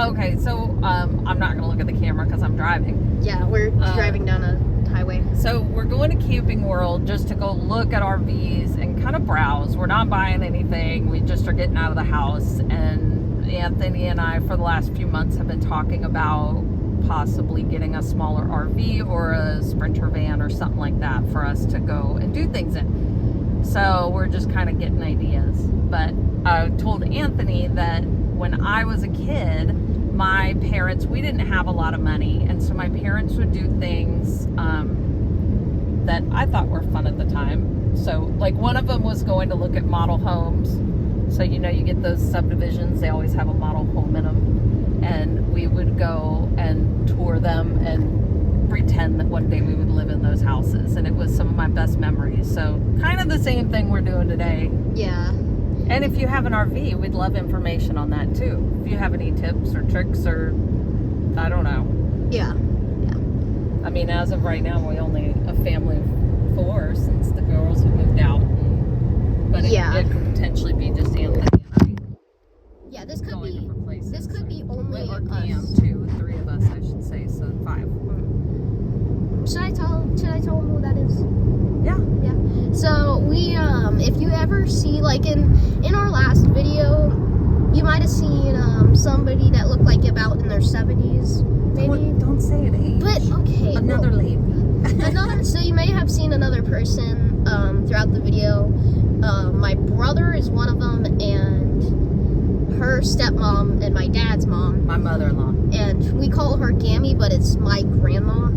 Okay, so I'm not going to look at the camera because I'm driving. Yeah, we're driving down a highway. So we're going to Camping World just to go look at RVs and kind of browse. We're not buying anything. We just are getting out of the house. And Anthony and I, for the last few months, have been talking about possibly getting a smaller RV or a Sprinter van or something like that for us to go and do things in. So we're just kind of getting ideas. But I told Anthony that when I was a kid, my parents, we didn't have a lot of money, and so my parents would do things that I thought were fun at the time. So like one of them was going to look at model homes. So you get those subdivisions, they always have a model home in them. And we would go and tour them and pretend that one day we would live in those houses. And it was some of my best memories. So kind of the same thing we're doing today. Yeah. And if you have an RV, we'd love information on that too. If you have any tips or tricks or, I don't know. Yeah. I mean, as of right now, we're only a family of 4 since the girls have moved out. But it could potentially be just Anthony and I. Yeah, this could be different places. This could be only or us. Cam, 3 of us, I should say, so 5. Should I tell them who that is? Yeah. Yeah. So we if you ever see, like in our last video, you might have seen somebody that looked like about in their 70s, maybe. Don't say an age. But okay. Another lady. So you may have seen another person throughout the video. My brother is one of them, and her stepmom and my dad's mom. My mother-in-law. And we call her Gammy, but it's my grandma.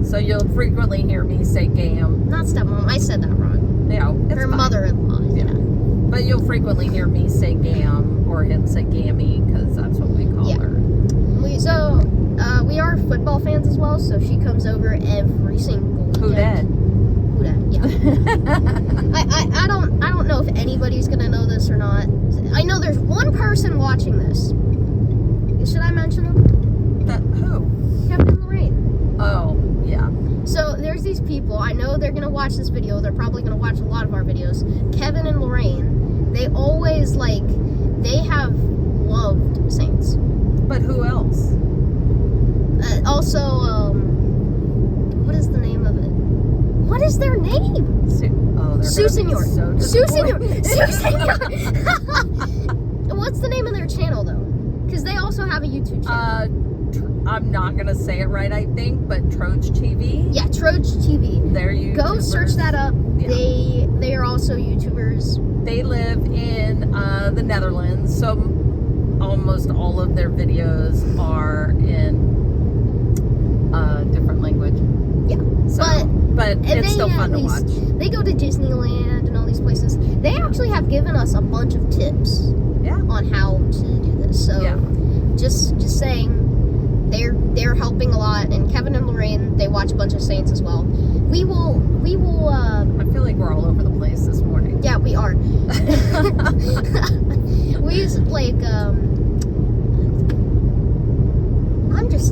So you'll frequently hear me say Gam. Not stepmom, I said that wrong. Yeah, it's her fine. Mother-in-law. Yeah. But you'll frequently hear me say Gam or him say Gammy because that's what we call her. We are football fans as well, so she comes over every single weekend. Who dat? Yeah. I don't know if anybody's gonna know this or not. I know there's one person watching this. Should I mention them? Who? Kevin and Lorraine. Oh, yeah. So there's these people. I know they're gonna watch this video. They're probably gonna watch a lot of our videos. Kevin and Lorraine. They always they have loved Saints. But who else? Also, what is the name of it? What is their name? Sue Senor. So Sue Senor. Sue Senor. What's the name of their channel though? Because they also have a YouTube channel. I'm not gonna say it right, I think, but Troge TV. Yeah, Troge TV. They're YouTubers. Go search that up. Yeah. They are also YouTubers. They live in the Netherlands, so almost all of their videos are in different language. Yeah, so, but it's still fun to watch. They go to Disneyland and all these places. They actually have given us a bunch of tips. Yeah. On how to do this. So just saying, they're helping a lot. And Kevin and Lorraine, they watch a bunch of Saints as well. We will. I feel like we're all over the place this morning. Yeah, we are. We use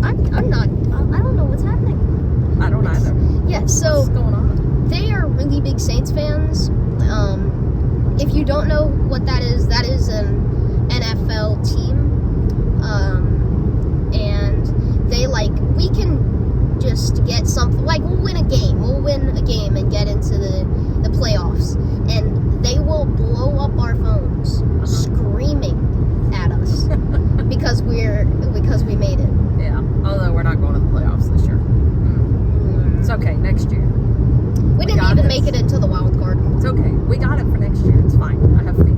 I'm not. I don't know what's happening. I don't either. Yeah. So what's going on? They are really big Saints fans. If you don't know what that is an NFL team. And they we can just get something, we'll win a game and get into the playoffs, and they will blow up our phones screaming at us because we made it. Yeah, although we're not going to the playoffs this year. It's okay, next year. We didn't even make it into the wild card. It's okay, we got it for next year. It's fine, I have faith.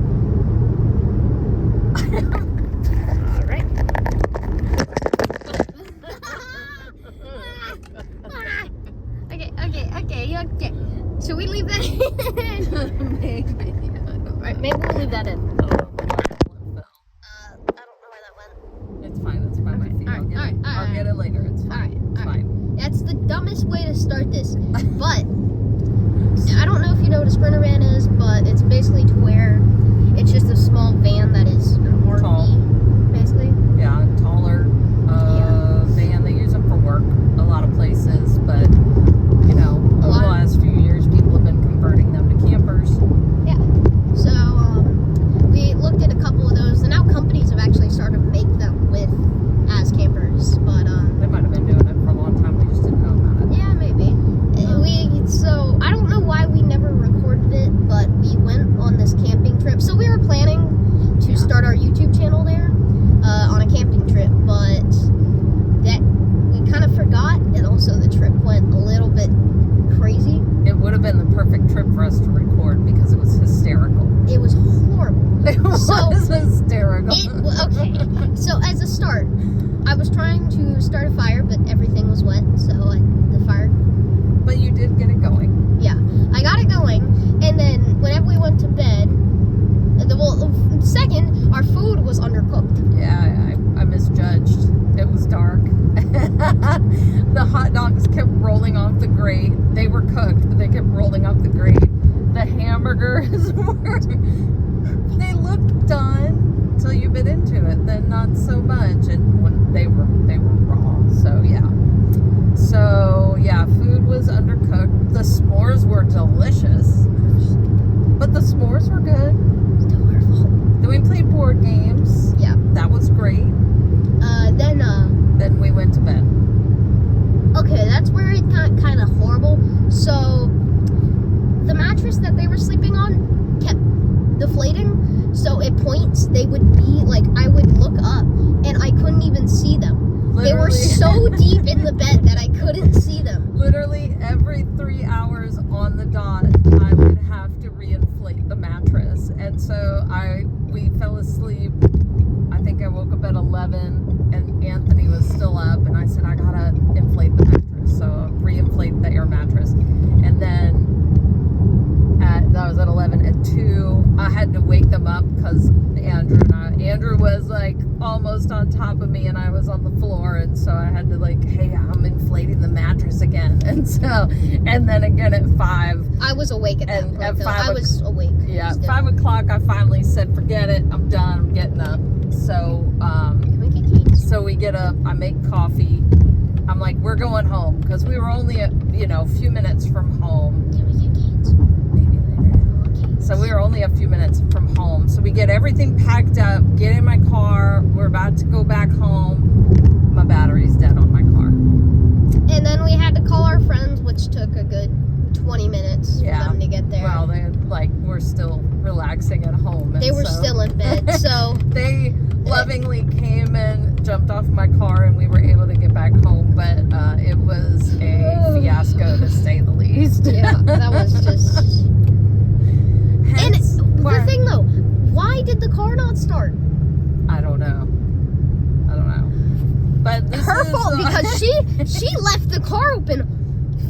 All right. Okay. Should we leave that in? Maybe. Alright, maybe we'll leave that in. I don't know where that went. It's fine, it's by my feet. I'll get it later. It's fine. It's fine. That's the dumbest way to start this. But I don't know if you know what a Sprinter van is, but it's basically to where it's just a small van that is an RV, tall. Basically. Yeah, taller van. They use them for work a lot of places, but over the last few years, people have been converting them to campers. Yeah. So we So This is hysterical. okay. So as a start, I was trying to start a fire, but everything was wet, so the fire. But you did get it going. Yeah, I got it going, and then whenever we went to bed, second, our food was undercooked. Yeah, I misjudged. It was dark. The hot dogs kept rolling off the grate. They were cooked, but they kept rolling off the grate. The hamburgers they looked done until you bit into it. Then not so much, and when they were raw. So yeah, food was undercooked. The s'mores were delicious, but the s'mores were good. Then we played board games. Yeah, that was great. Then we went to bed. Okay, that's where it got kind of horrible. So the mattress that they were sleeping on kept deflating. So at points they would be like, I would look up and I couldn't even see them. Literally. They were so deep in the bed that I couldn't see them. Literally every 3 hours on the dot, I would have to reinflate the mattress. And so we fell asleep. I think I woke up at 11 and Anthony was still up, and I said, I gotta inflate the mattress. So reinflate the air mattress. And then that was at 11. At 2, I had to wake them up because Andrew was like almost on top of me and I was on the floor, and so I had to like, hey, I'm inflating the mattress again. And then again at 5. I was awake at that point. At 5 I was awake. Yeah, 5 o'clock I finally said, forget it, I'm done, I'm getting up. So so we get up, I make coffee. I'm like, we're going home because we were only a few minutes from home. Maybe later. So we were only a few minutes from home. So we get everything packed up, get in my car, we're about to go back home. My battery's dead on my car. And then we had to call our friends, which took a good 20 minutes for them to get there. Well, they were still relaxing at home. They were still in bed, so they lovingly came and jumped off my car, and we were able to get back home. But it was a fiasco to say the least. Yeah, that was just. And the thing though, why did the car not start? I don't know. But this her is fault because she left the car open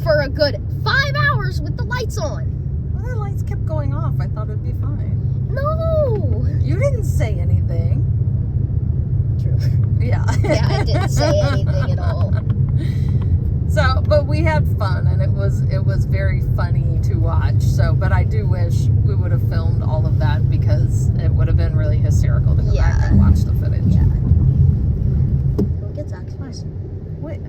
for a good 5 hours with the lights on. Well, the lights kept going off. I thought it'd be fine. No. You didn't say anything. True. Yeah. Yeah, I didn't say anything at all. So, but we had fun, and it was very funny to watch. So, but I do wish we would have filmed all of that because it would have been really hysterical to go back and watch the footage. Yeah. Get Zaxby's. Wait,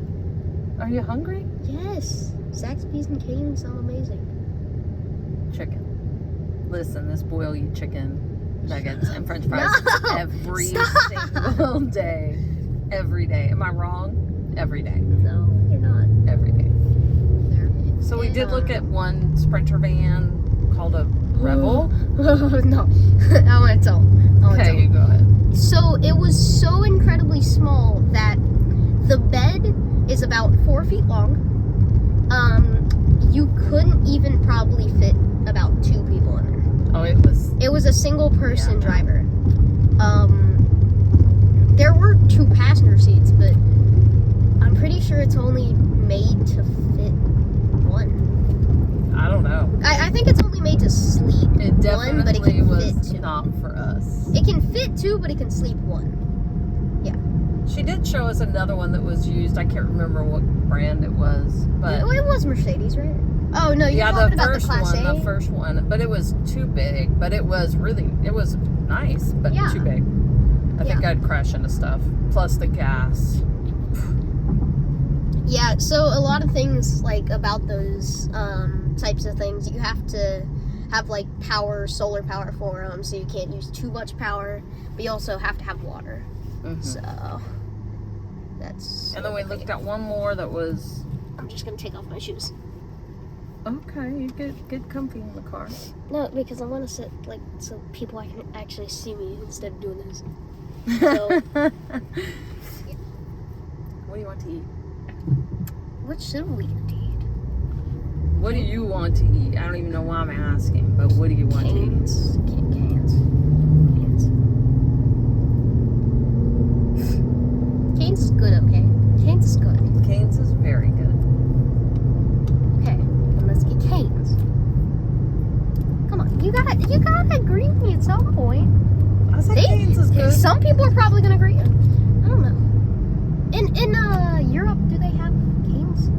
are you hungry? Yes. Zaxby's and Cane's sound amazing. Chicken. Listen, this boy will eat chicken nuggets and French fries every single day. Every day. Am I wrong? Every day. No, you're not. Every day. There. So we did look at one Sprinter van called a Rebel. No. I want to tell. Okay, you go ahead. So it was so incredibly small that the bed is about 4 feet long. You couldn't even probably fit about 2 people in there. Oh, it was a single person driver. There were 2 passenger seats, but I'm pretty sure it's only made to fit 1. I don't know. I think it's only made to sleep It definitely 1, but it can was fit 2. not for us. It can fit 2, but it can sleep 1. She did show us another one that was used. I can't remember what brand it was, but Oh, it was Mercedes, right? Oh no, you're talking about the Class A. The first one, but it was too big. But it was nice, but too big. I think I'd crash into stuff. Plus the gas. Yeah, so a lot of things like about those types of things, you have to have like solar power for them, so you can't use too much power, but you also have to have water. Mm-hmm. So that's. And then we looked at one more that was. I'm just gonna take off my shoes. Okay, you get comfy in the car. No, because I want to sit so people can actually see me instead of doing this. So. What do you want to eat? What should we eat? What do you want to eat? I don't even know why I'm asking, but what do you want to eat? Cans. agree with me at some point. I said Cane's is good. Some people are probably gonna agree. I don't know. In Europe, do they have Cane's?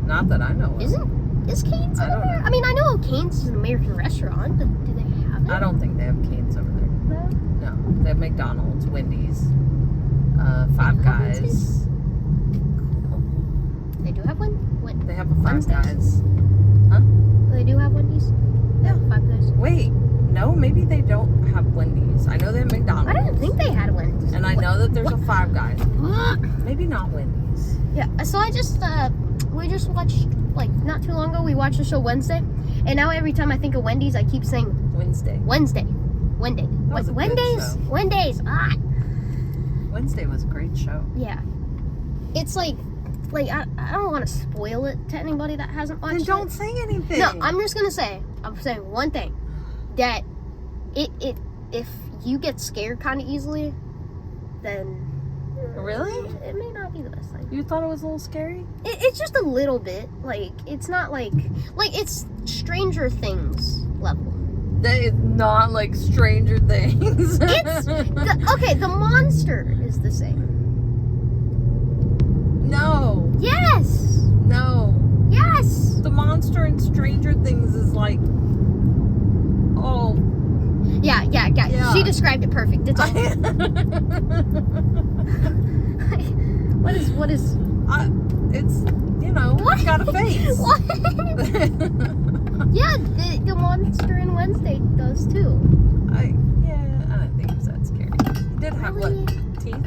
Not that I know of. Is Cane's in America? I mean, I know Cane's is an American restaurant, but do they have it? I don't think they have Cane's over there. No. No, they have McDonald's, Wendy's, Five Guys. They do have one. They have a Five Wednesdays? Guys. Huh? They do have Wendy's. Yeah. Five Guys. Wait, no, maybe they don't have Wendy's. I know they have McDonald's. I didn't think they had Wendy's. And I know that there's a Five Guys. Maybe not Wendy's. Yeah. So we just watched, like, not too long ago, we watched the show Wednesday, and now every time I think of Wendy's, I keep saying Wednesday. Wendy's. was a good show. Wendy's. Wednesday was a great show. Yeah. It's like I don't want to spoil it to anybody that hasn't watched it. Then don't say anything. No, I'm saying one thing, that if you get scared kind of easily, then Really? it may not be the best thing. You thought it was a little scary? It's just a little bit. Like, it's not like it's Stranger Things level. That is not like Stranger Things. The monster is the same. No. Yes. No. Yes. The monster in Stranger Things is like, oh. Yeah. Yeah. She described it perfect. It's all. What is? It's, you know, What? it's got a face. What? Yeah, the monster in Wednesday does too. I don't think it was that scary. It did have Really? what? Teeth?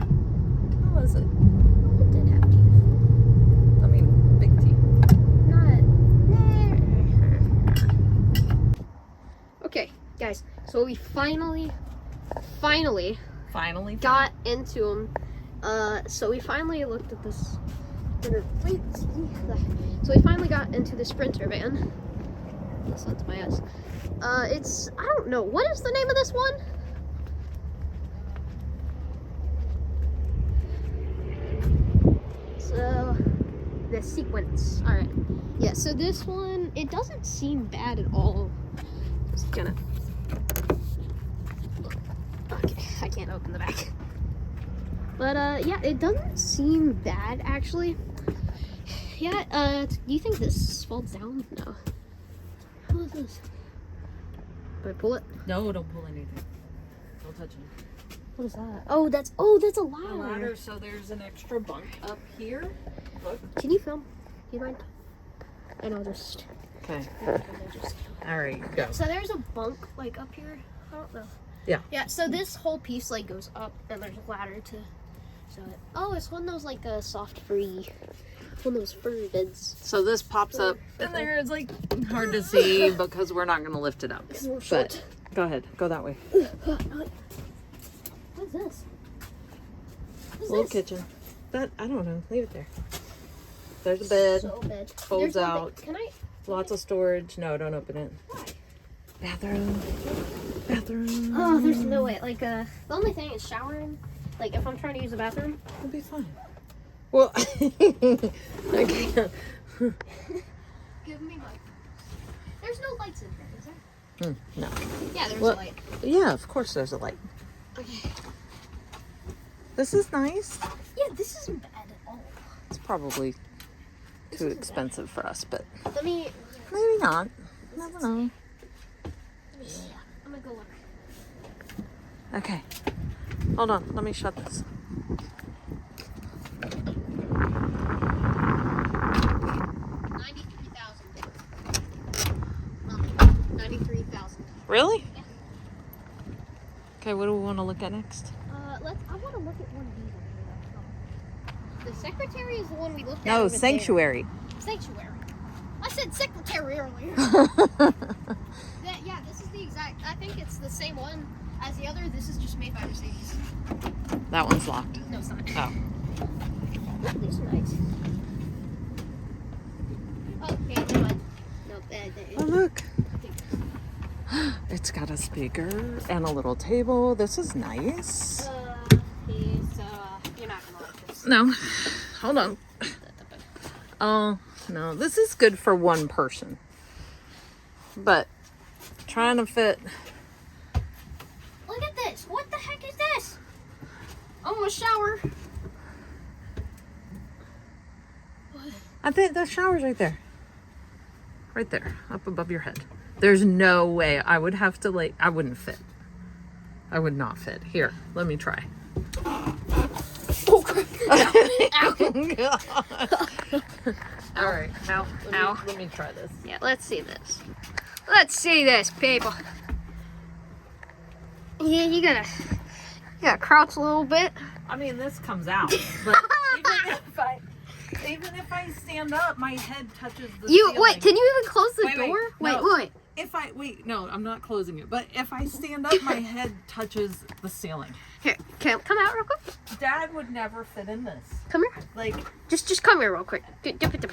What was it? It did have teeth. I mean, big teeth. Okay, guys. So we finally got into them. So we finally looked at this. So we finally got into the Sprinter van. That's my ass. It's, I don't know, what is the name of this one? So, the Sequence. Alright. Yeah, so this one, it doesn't seem bad at all. Just gonna... Okay, I can't open the back. But, yeah, it doesn't seem bad, actually. Yeah, do you think this folds down? No. What is this? Do I pull it? No, don't pull anything. Don't touch it. What is that? Oh, that's a ladder. A ladder, so there's an extra bunk up here. Look. Can you film? Do you mind? And I'll just... Okay. Alright, go. So there's a bunk, like, up here. I don't know. Yeah. Yeah, so this whole piece, like, goes up, and there's a ladder to... So it's one of those, like, soft free... One of those fur beds. So this pops up in there. It's like hard to see because we're not going to lift it up. Because we're short. But go ahead. Go that way. What is this? Little kitchen. That, I don't know. Leave it there. There's a bed. So bed. Folds There's out. Can I? Lots of storage. No, don't open it. Why? Bathroom. Oh, there's no way. Like, the only thing is showering. Like, if I'm trying to use the bathroom. It'll be fine. Well, I can't. Give me my... There's no lights in here, is there? No. Yeah, there's Well, a light. Yeah, of course there's a light. Okay. This is nice. Yeah, this isn't bad at all. It's probably too expensive for us, but Let me... maybe not. Never know. I'm gonna go look. Okay. Hold on. Let me shut this. 93,000. Really? Yeah. Okay, what do we want to look at next? I want to look at one of these over here. The secretary is the one we looked at. No, over sanctuary. there. Sanctuary. I said secretary earlier. Yeah, this is the exact. I think it's the same one as the other. This is just made by Mercedes. That one's locked. No, it's not. Oh. These are nice. Okay, never mind. No, Oh, look. It's got a speaker and a little table. This is nice. You're not gonna like this. No. Hold on. Oh, no. This is good for one person. But trying to fit. Look at this. What the heck is this? Oh, a shower. I think the shower's right there. Right there, up above your head. There's no way I would have to like, I wouldn't fit. I would not fit. Here, let me try. Oh, crap. All right, now, let me try this. Yeah, let's see this. Let's see this, people. Yeah, you gotta crouch a little bit. I mean, this comes out, but even if I stand up, my head touches the ceiling. Wait, can you even close the door? Wait. No, I'm not closing it. But if I stand up, my head touches the ceiling. Here, come out real quick. Dad would never fit in this. Come here. Like, just come here real quick. Dip it.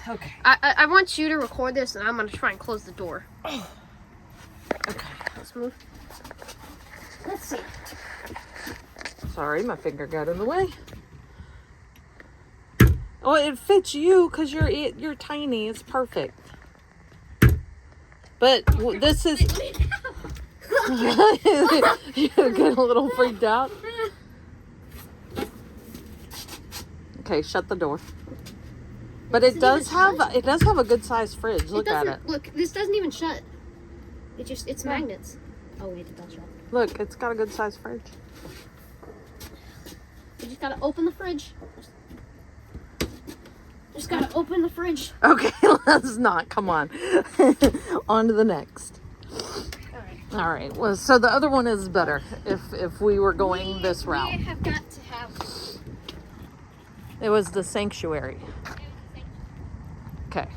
Okay. I want you to record this, and I'm gonna try and close the door. Okay. Let's move. Let's see. Sorry, my finger got in the way. Oh, it fits you because you're tiny. It's perfect. But this is. You get a little freaked out. Okay, shut the door. But it does have a good sized fridge. Look at it. Look, this doesn't even shut. It's magnets. Oh wait, it does shut. Look, it's got a good sized fridge. You just gotta open the fridge. Just gotta open the fridge. Okay, let's not. Come on. On to the next. All right. Well, so the other one is better if we were going this route. We have got to have. It was the sanctuary. Okay.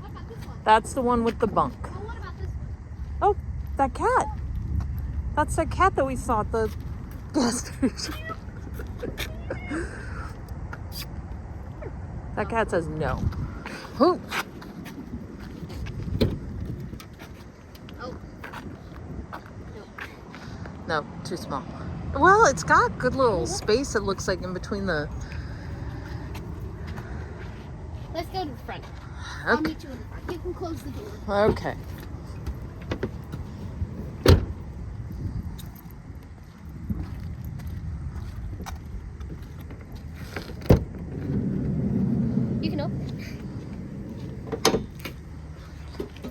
What about this one? That's the one with the bunk. Well, what about this one? Oh, that cat. That's that cat that we saw at the gas station. That cat says no. Oh. No, too small. Well, it's got good little space, it looks like, in between the... Let's go to the front. I'll meet you in the front. You can close the door. Okay. You can open it.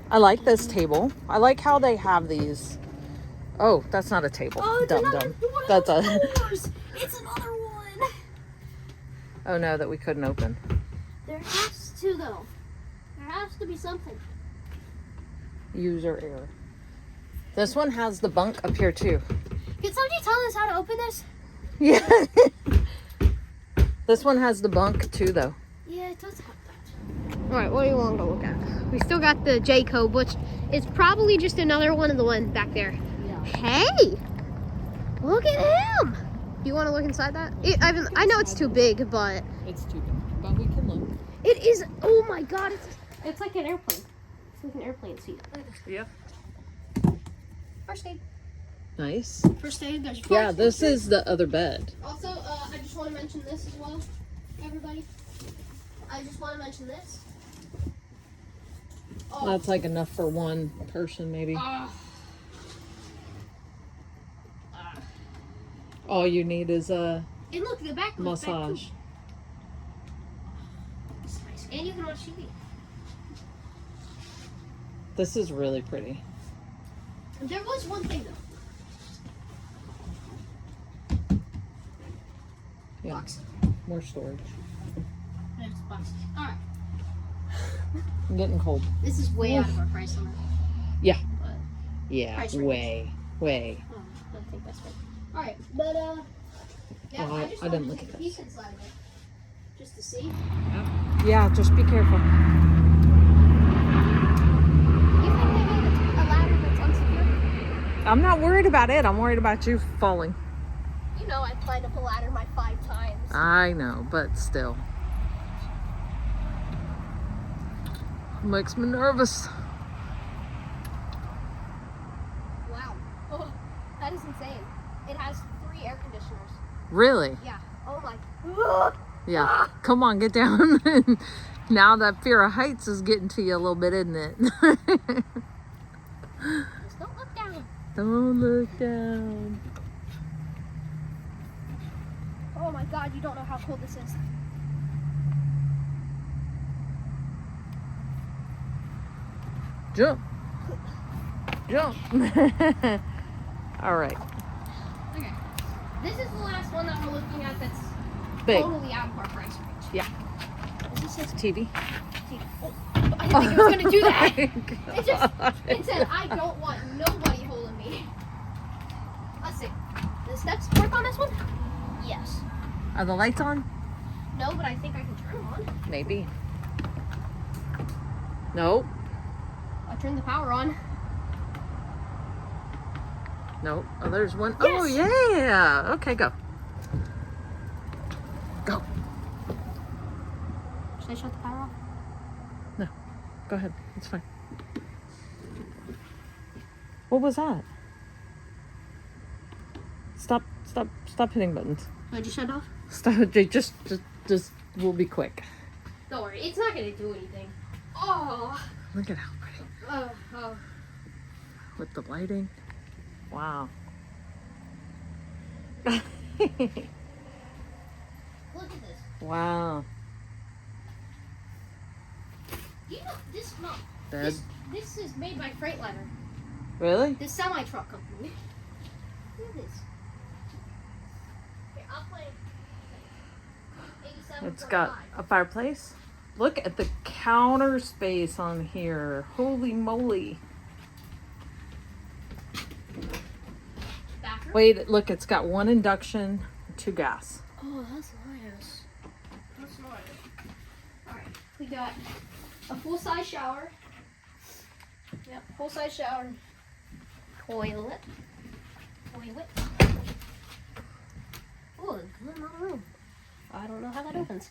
I like this table. I like how they have these. Oh, that's not a table. Oh, it's Dumb. That's a. It's another one. Oh no, that we couldn't open. There has to though. There has to be something. User error. This one has the bunk up here too. Can somebody tell us how to open this? Yeah. This one has the bunk too, though. Yeah, it does have that. All right, what do you want to look at? We still got the J-Code, which is probably just another one of the ones back there. Yeah. Hey, look at him. Do you want to look inside that? I know it's too big, but It's too big, but we can look. it is. Oh my God, it's like an airplane. It's like an airplane seat. Yeah. First aid. Nice. First aid. There's Yeah, this is the other bed. Also, I just want to mention this as well, everybody. I just want to mention this. Oh. That's like enough for one person, maybe. All you need is a And look, the back goes massage. back too. Nice. And you can watch TV. This is really pretty. There was one thing though. Yeah. Box. More storage. There's a box. All right. I'm getting cold. This is way out of our price limit. Yeah. But Yeah, Price way. I think that's right. All right, but yeah, Oh, I just I didn't wanted look to at take a peek inside of it, just to see. Yeah, just be careful. You think they made a ladder that's unsecure? I'm not worried about it. I'm worried about you falling. You know, I climbed up a ladder 5 times. I know, but still. Makes me nervous. Wow. Oh, that is insane. It has 3 air conditioners. Really? Yeah. Oh my. Yeah. Come on, get down. Now that fear of heights is getting to you a little bit, isn't it? Just don't look down. Don't look down. Oh my God, you don't know how cold this is. Jump. Jump. All right. Okay. This is the last one that we're looking at that's Big. totally out of our price range. Yeah. This is TV. Oh, I didn't think it was going to do that. Oh It said, I don't want nobody holding me. Let's see. The steps work on this one? Yes. Are the lights on? No, but I think I can turn them on. Maybe. No. I turned the power on. No. Oh, there's one. Yes. Oh, yeah. Okay, go. Go. Should I shut the power off? No. Go ahead. It's fine. What was that? Stop hitting buttons. Should I just shut it off? Stop. Just, we'll be quick. Don't worry, it's not going to do anything. Oh. Look at how pretty. Oh. With the lighting. Wow. Look at this. Wow. You know, Bed. this is made by Freightliner. Really? This semi-truck company. Look at this. Here, I'll play 87. It's got a fireplace. Look at the counter space on here. Holy moly. Bathroom. Wait, look, it's got 1 induction, 2 gas. Oh, that's nice. That's nice. Alright, we got a full-size shower. Yep, full-size shower. Toilet. Oh, there's another room. I don't know how that opens.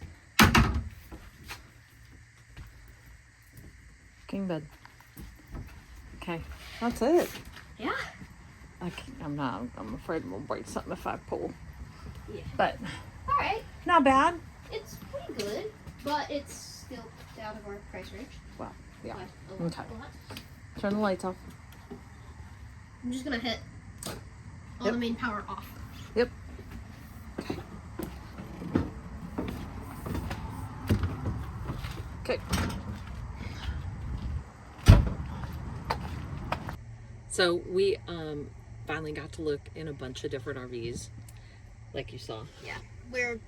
King bed. Okay, that's it. Yeah. I'm afraid we'll break something if I pull. Yeah. But Alright, not bad. it's pretty good, but it's still out of our price range. Well, yeah. But a lot. Okay. Turn the lights off. I'm just gonna hit all the main power off. Yep. Okay. So we finally got to look in a bunch of different RVs, like you saw. Yeah, we're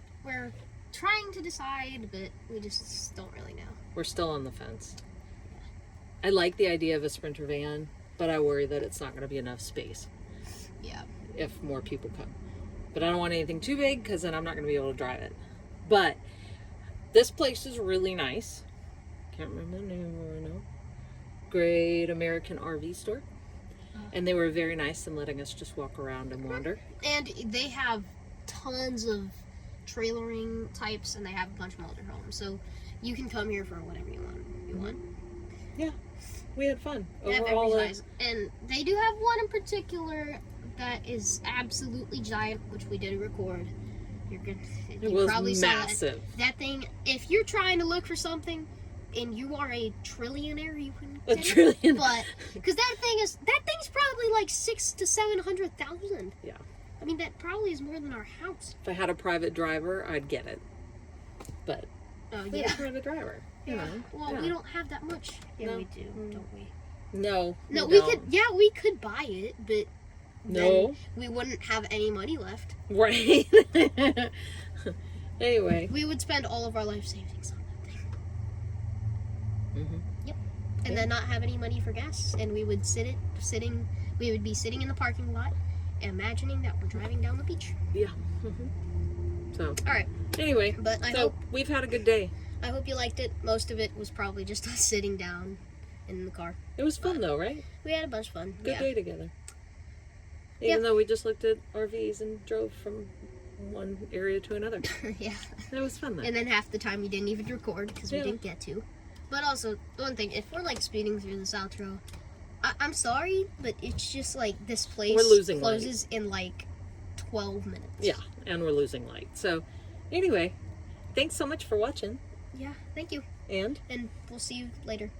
trying to decide, but we just don't really know. We're still on the fence. I like the idea of a Sprinter van, but I worry that it's not going to be enough space. Yeah. If more people come. But I don't want anything too big because then I'm not going to be able to drive it. But this place is really nice. Can't remember the name right now. Great American RV store. And they were very nice in letting us just walk around and wander. And they have tons of trailering types, and they have a bunch of motorhomes. So you can come here for whatever you want. Yeah, we had fun. They have Overall, every size. And they do have one in particular that is absolutely giant, which we did record. it was probably massive. saw that thing. If you're trying to look for something and you are a trillionaire, you can A get trillion. it. But because that thing's probably like 600,000 to 700,000. Yeah. I mean, that probably is more than our house. If I had a private driver, I'd get it. But Oh we yeah. have a private driver. You know. Well, yeah. we don't have that much. Yeah, No. we do, don't we? No. No, we we could. Yeah, we could buy it, but No. then we wouldn't have any money left. Right. Anyway. We would spend all of our life savings on that thing. Mm-hmm. Yep. And then not have any money for gas, and we would We would be sitting in the parking lot, imagining that we're driving down the beach. Yeah. Mm-hmm. So. All right. Anyway. But I so hope we've had a good day. I hope you liked it. Most of it was probably just us sitting down in the car. It was fun though, right? We had a bunch of fun. Good day together. Even though we just looked at RVs and drove from one area to another. Yeah. It was fun though. And then half the time we didn't even record because we didn't get to. But also, one thing, if we're like speeding through this outro, I'm sorry, but it's just like this place closes in like 12 minutes. Yeah, and we're losing light. So, anyway, thanks so much for watching. Yeah, thank you. And we'll see you later.